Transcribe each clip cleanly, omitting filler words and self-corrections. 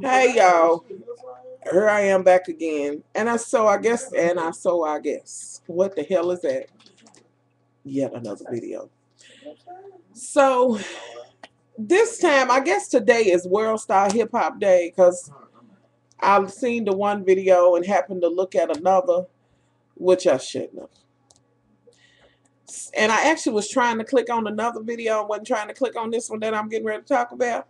Hey y'all, here I am back again, and I guess, what the hell is that? Yet another video. So this time, I guess today is World Star Hip Hop Day because I've seen the one video and happened to look at another, which I shouldn't have. And I actually was trying to click on another video. I wasn't trying to click on this one that I'm getting ready to talk about.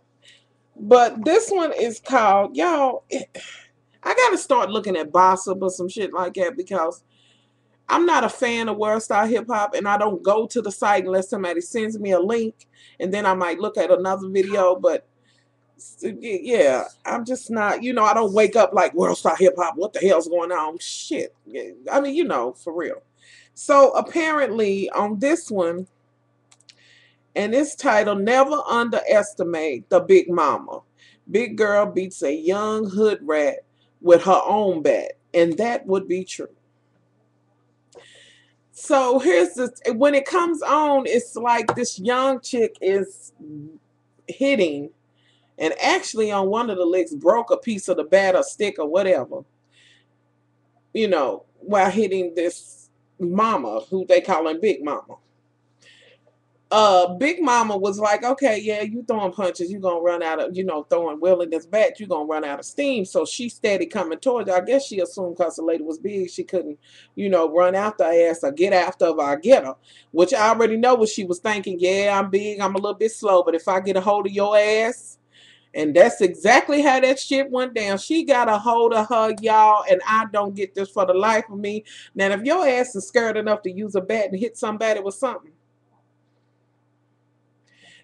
But this one is called, y'all, I got to start looking at Bossip or some shit like that because I'm not a fan of World Star Hip Hop, and I don't go to the site unless somebody sends me a link, and then I might look at another video. But yeah, I'm just not, I don't wake up like World Star Hip Hop. What the hell's going on? Shit. I mean, for real. So apparently on this one, and it's titled, Never Underestimate the Big Mama. Big girl beats a young hood rat with her own bat. And that would be true. So here's this. When it comes on, it's like this young chick is hitting. And actually on one of the licks broke a piece of the bat or stick or whatever. While hitting this mama, who they calling Big Mama. Big Mama was like, okay, yeah, you throwing punches, you gonna run out of, wielding this bat, you gonna run out of steam. So she steady coming towards her. I guess she assumed because the lady was big, she couldn't, run after her ass or get after her or get her. Which I already know what she was thinking. Yeah, I'm big, I'm a little bit slow, but if I get a hold of your ass, and that's exactly how that shit went down. She got a hold of her, y'all, and I don't get this for the life of me. Now, if your ass is scared enough to use a bat and hit somebody with something,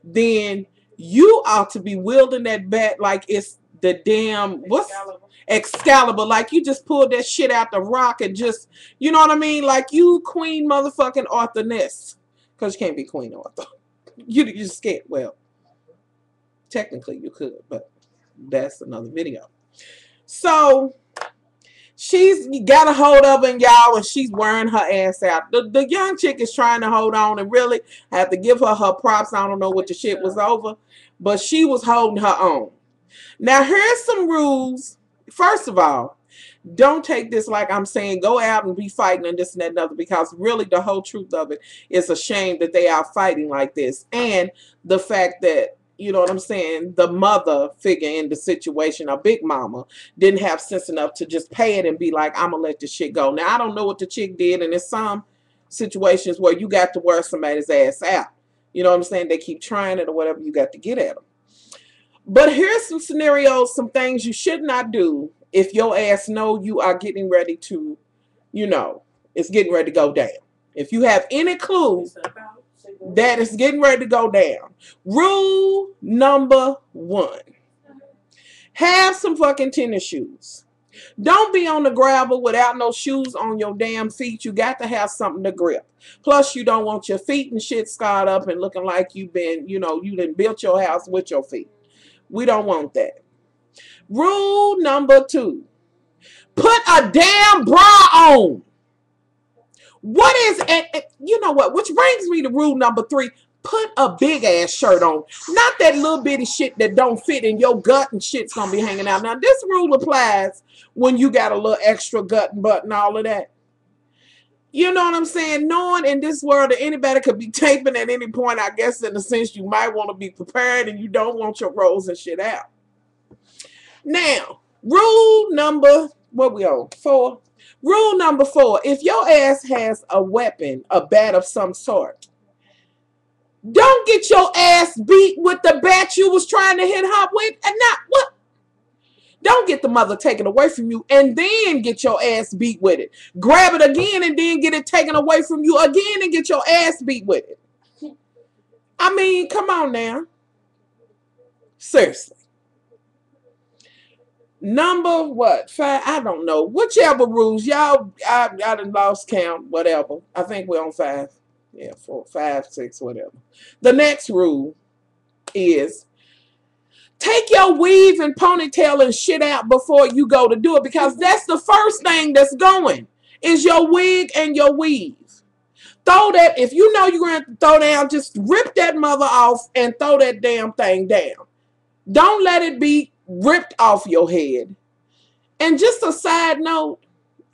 then you ought to be wielding that bat like it's the damn, Excalibur. Like you just pulled that shit out the rock and just, you know what I mean? Like you Queen motherfucking Arthur Ness. Because you can't be Queen Arthur. You just can't. Well, technically you could, but that's another video. So she's got a hold of her, y'all, and she's wearing her ass out. The young chick is trying to hold on, and really, I have to give her props. I don't know what the shit was over, but she was holding her own. Now, here's some rules. First of all, don't take this like I'm saying go out and be fighting and this and that and other, because really the whole truth of it is a shame that they are fighting like this. And the fact that, you know what I'm saying, the mother figure in the situation, a Big Mama, didn't have sense enough to just pay it and be like, I'm going to let this shit go. Now, I don't know what the chick did, and there's some situations where you got to wear somebody's ass out. You know what I'm saying? They keep trying it or whatever, you got to get at them. But here's some scenarios, some things you should not do if your ass know you are getting ready to, it's getting ready to go down. If you have any clue that it's getting ready to go down. Rule number 1. Have some fucking tennis shoes. Don't be on the gravel without no shoes on your damn feet. You got to have something to grip. Plus, you don't want your feet and shit scarred up and looking like you've been, you done built your house with your feet. We don't want that. Rule number 2. Put a damn bra on. What is, and you know what, which brings me to rule number 3, put a big ass shirt on. Not that little bitty shit that don't fit in your gut and shit's gonna be hanging out. Now this rule applies when you got a little extra gut and butt and all of that. You know what I'm saying? Knowing in this world that anybody could be taping at any point, I guess in a sense you might want to be prepared and you don't want your rolls and shit out. Now, rule number, what we on? 4? Rule number 4, if your ass has a weapon, a bat of some sort, don't get your ass beat with the bat you was trying to hit her with, and not what? Don't get the mother taken away from you and then get your ass beat with it. Grab it again and then get it taken away from you again and get your ass beat with it. I mean, come on now. Seriously. Number what? 5? I don't know. Whichever rules. Y'all, I done lost count. Whatever. I think we're on 5. Yeah, 4, 5, 6, whatever. The next rule is take your weave and ponytail and shit out before you go to do it, because that's the first thing that's going is your wig and your weave. Throw that, if you know you're going to throw down, just rip that mother off and throw that damn thing down. Don't let it be ripped off your head. And just a side note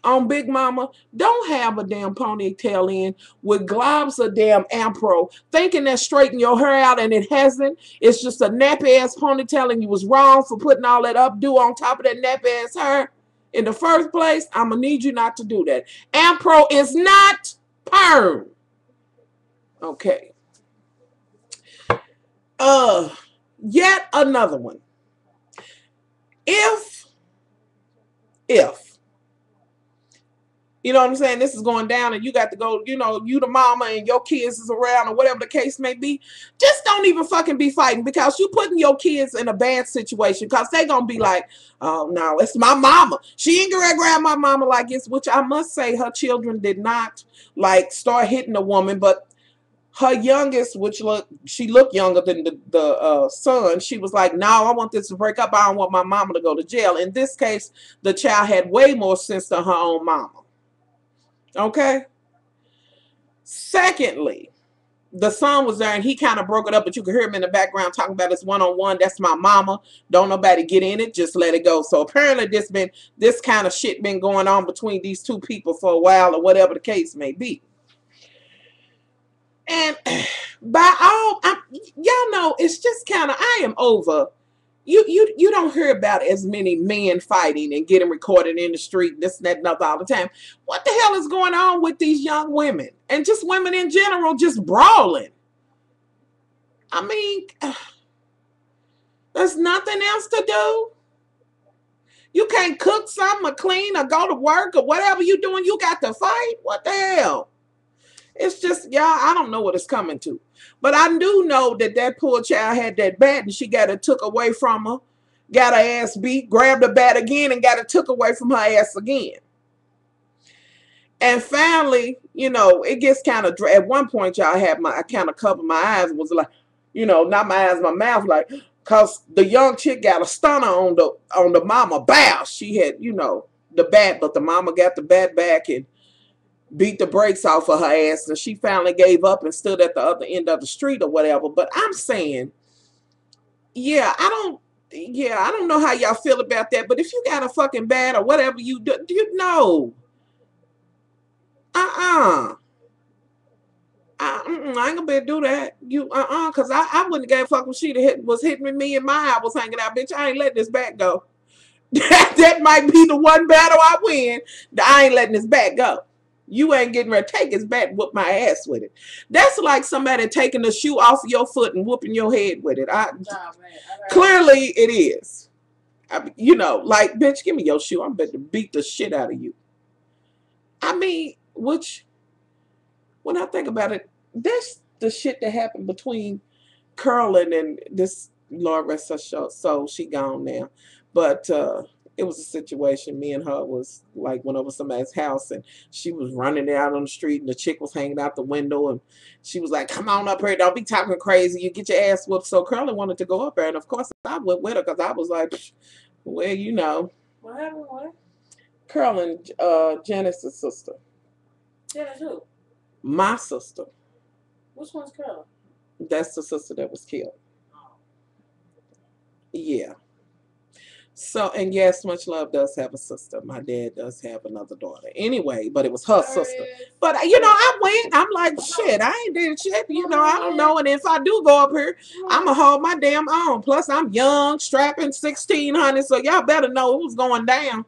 on Big Mama, don't have a damn ponytail in with globs of damn Ampro, thinking that straighten your hair out and it hasn't. It's just a nappy ass ponytail and you was wrong for putting all that updo on top of that nappy ass hair in the first place. I'm gonna need you not to do that. Ampro is not perm. Okay. Yet another one. If you know what I'm saying, this is going down and you got to go, you know, you the mama and your kids is around or whatever the case may be, just don't even fucking be fighting, because you putting your kids in a bad situation, because they gonna be like, oh no, it's my mama, she ain't gonna grab my mama like this. Which I must say, her children did not like start hitting the woman, but her youngest, which she looked younger than the son, she was like, no, I want this to break up. I don't want my mama to go to jail. In this case, the child had way more sense than her own mama. Okay? Secondly, the son was there and he kind of broke it up, but you could hear him in the background talking about this one-on-one. That's my mama. Don't nobody get in it. Just let it go. So apparently this kind of shit been going on between these two people for a while, or whatever the case may be. And by all, y'all know, it's just kind of, I am over. You don't hear about as many men fighting and getting recorded in the street, this and that and other all the time. What the hell is going on with these young women? And just women in general just brawling. I mean, there's nothing else to do. You can't cook something or clean or go to work or whatever you doing, you got to fight? What the hell? It's just, y'all, I don't know what it's coming to. But I do know that that poor child had that bat and she got it took away from her, got her ass beat, grabbed the bat again and got it took away from her ass again. And finally, you know, it gets kind of, at one point, y'all had I kind of covered my eyes, was like, you know, not my eyes, my mouth, like, because the young chick got a stunner on the mama. Bow! She had, you know, the bat, but the mama got the bat back and beat the brakes off of her ass, and she finally gave up and stood at the other end of the street or whatever. But I'm saying, yeah, I don't know how y'all feel about that, but if you got a fucking bat or whatever you do, you know, I ain't gonna be able to do that. Because I wouldn't give a fuck when she was hitting me and my eye was hanging out. Bitch, I ain't letting this bat go. That might be the one battle I win. I ain't letting this bat go. You ain't getting ready to take his bat and whoop my ass with it. That's like somebody taking the shoe off of your foot and whooping your head with it. Clearly it is. You know, like, bitch, give me your shoe. I'm about to beat the shit out of you. I mean, which, when I think about it, that's the shit that happened between Curlin and this, Lord rest her soul, she gone now. But it was a situation. Me and her was like, went over somebody's house and she was running out on the street and the chick was hanging out the window and she was like, come on up here, don't be talking crazy, you get your ass whooped. So Curly wanted to go up there and of course I went with her because I was like, well, you know. What happened? What? Curlin, Janice's sister. Janice who? My sister. Which one's Curlin? That's the sister that was killed. Oh. Yeah. So, and yes, Much Love does have a sister. My dad does have another daughter. Anyway, but it was her sister. But, you know, I went. I'm like, shit, I ain't did shit. You know, I don't know. And if I do go up here, I'm going to hold my damn own. Plus, I'm young, strapping 1600. So, y'all better know it was going down.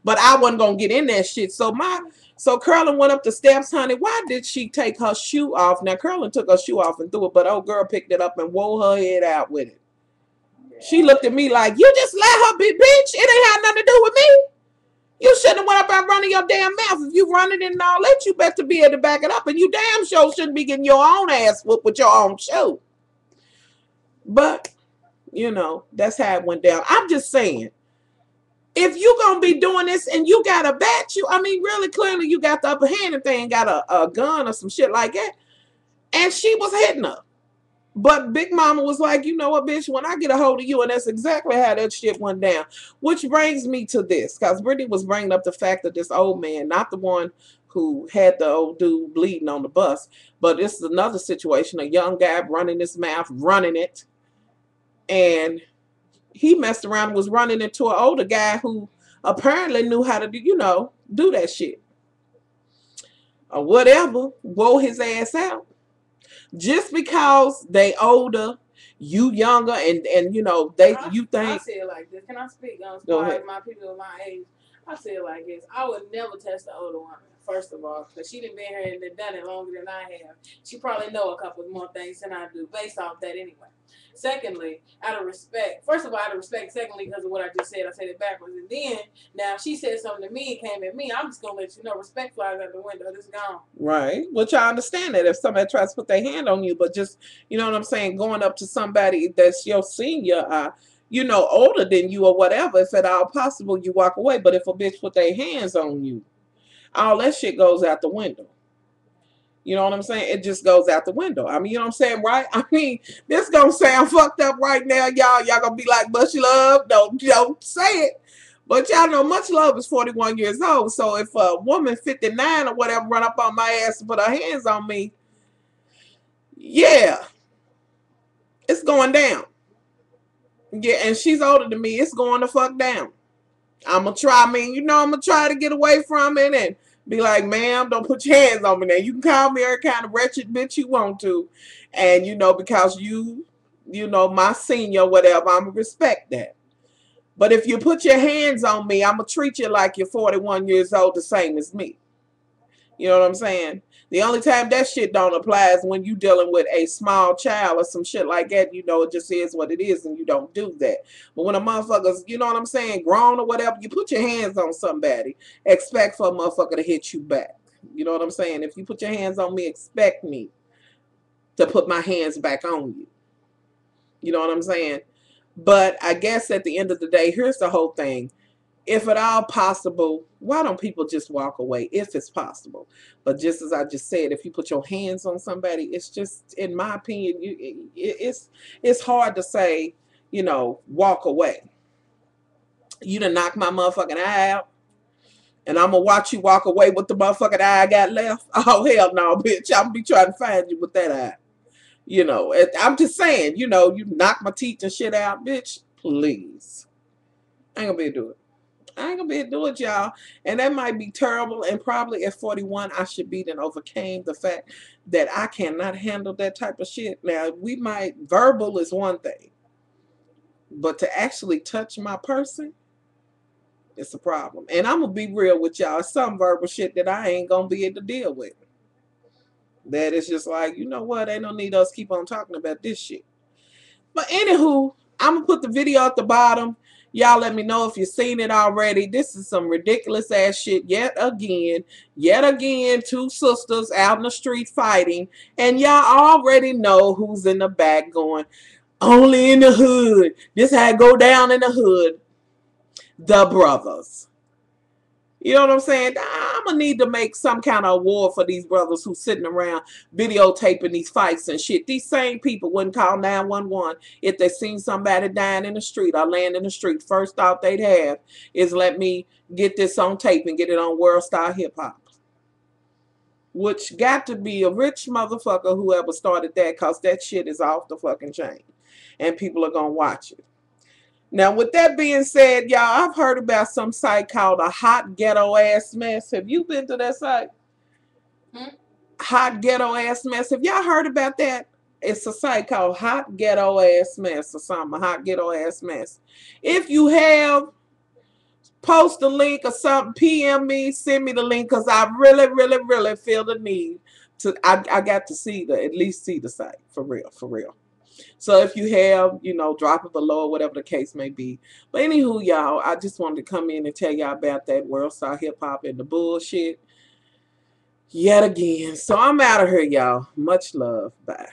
But I wasn't going to get in that shit. So, Curlin went up the steps, honey. Why did she take her shoe off? Now, Curlin took her shoe off and threw it. But old girl picked it up and wore her head out with it. She looked at me like, you just let her be, bitch. It ain't had nothing to do with me. You shouldn't have went up and running your damn mouth. If you running it and all that, you better be able to back it up. And you damn sure shouldn't be getting your own ass whooped with your own shoe. But, you know, that's how it went down. I'm just saying, if you going to be doing this and you got a bat, I mean, really clearly you got the upper hand if they ain't got a gun or some shit like that. And she was hitting her. But Big Mama was like, you know what, bitch, when I get a hold of you, and that's exactly how that shit went down. Which brings me to this, because Brittany was bringing up the fact that this old man, not the one who had the old dude bleeding on the bus, but this is another situation, a young guy running his mouth, running it, and he messed around and was running into an older guy who apparently knew how to do, do that shit. Or whatever. Wore his ass out. Just because they older, you younger, and you think. I say it like this. Can I speak on Go ahead. my people of my age? I say it like this. I would never test the older woman, first of all, because she done been here and done it longer than I have. She probably know a couple more things than I do, based off that anyway. Secondly, out of respect. First of all, out of respect. Secondly, because of what I just said, I said it backwards. And then, now, if she said something to me and came at me, I'm just going to let you know, respect flies out the window. It's gone. Right. Which I understand that if somebody tries to put their hand on you, but just, you know what I'm saying, going up to somebody that's your senior, older than you or whatever, if at all possible, you walk away. But if a bitch put their hands on you, all that shit goes out the window. You know what I'm saying? It just goes out the window. I mean, you know what I'm saying, right? I mean, this gonna sound fucked up right now, y'all. Y'all gonna be like, much love. Don't say it. But y'all know Much Love is 41 years old. So if a woman 59 or whatever run up on my ass and put her hands on me, yeah, it's going down. Yeah, and she's older than me. It's going the fuck down. I'm gonna try. I'm gonna try to get away from it and be like, ma'am, don't put your hands on me now. You can call me every kind of wretched bitch you want to. And, because my senior, whatever, I'm going to respect that. But if you put your hands on me, I'm going to treat you like you're 41 years old, the same as me. You know what I'm saying? The only time that shit don't apply is when you dealing with a small child or some shit like that. It just is what it is and you don't do that. But when a motherfucker's, you know what I'm saying, grown or whatever, you put your hands on somebody, expect for a motherfucker to hit you back. You know what I'm saying? If you put your hands on me, expect me to put my hands back on you. You know what I'm saying? But I guess at the end of the day, here's the whole thing. If at all possible, why don't people just walk away if it's possible? But just as I just said, if you put your hands on somebody, it's just, in my opinion, it's hard to say, walk away. You done knock my motherfucking eye out, and I'm going to watch you walk away with the motherfucking eye I got left? Oh, hell no, bitch. I'm going to be trying to find you with that eye. I'm just saying, you knock my teeth and shit out, bitch, please. I ain't going to be able to do it. I ain't gonna be able to do it, y'all. And that might be terrible. And probably at 41, I should be then overcame the fact that I cannot handle that type of shit. Now, verbal is one thing. But to actually touch my person, it's a problem. And I'm gonna be real with y'all. Some verbal shit that I ain't gonna be able to deal with. That is just like, you know what? Ain't no need us keep on talking about this shit. But anywho, I'm gonna put the video at the bottom. Y'all let me know if you've seen it already. This is some ridiculous ass shit yet again. Yet again, two sisters out in the street fighting. And y'all already know who's in the back going, only in the hood. This how it go down in the hood. The brothers. You know what I'm saying? I'm going to need to make some kind of award for these brothers who's sitting around videotaping these fights and shit. These same people wouldn't call 911 if they seen somebody dying in the street or laying in the street. First thought they'd have is, let me get this on tape and get it on World Star Hip Hop. Which got to be a rich motherfucker whoever started that, because that shit is off the fucking chain. And people are going to watch it. Now, with that being said, y'all, I've heard about some site called a Hot Ghetto Ass Mess. Have you been to that site? Hot Ghetto Ass Mess. Have y'all heard about that? It's a site called Hot Ghetto Ass Mess or something. Hot Ghetto Ass Mess. If you have, post the link or something. PM me. Send me the link, because I really, really, really feel the need to. I got to at least see the site. For real. For real. So if you have, drop it below or whatever the case may be. But anywho, y'all, I just wanted to come in and tell y'all about that World Star Hip Hop and the bullshit yet again. So I'm out of here, y'all. Much love. Bye.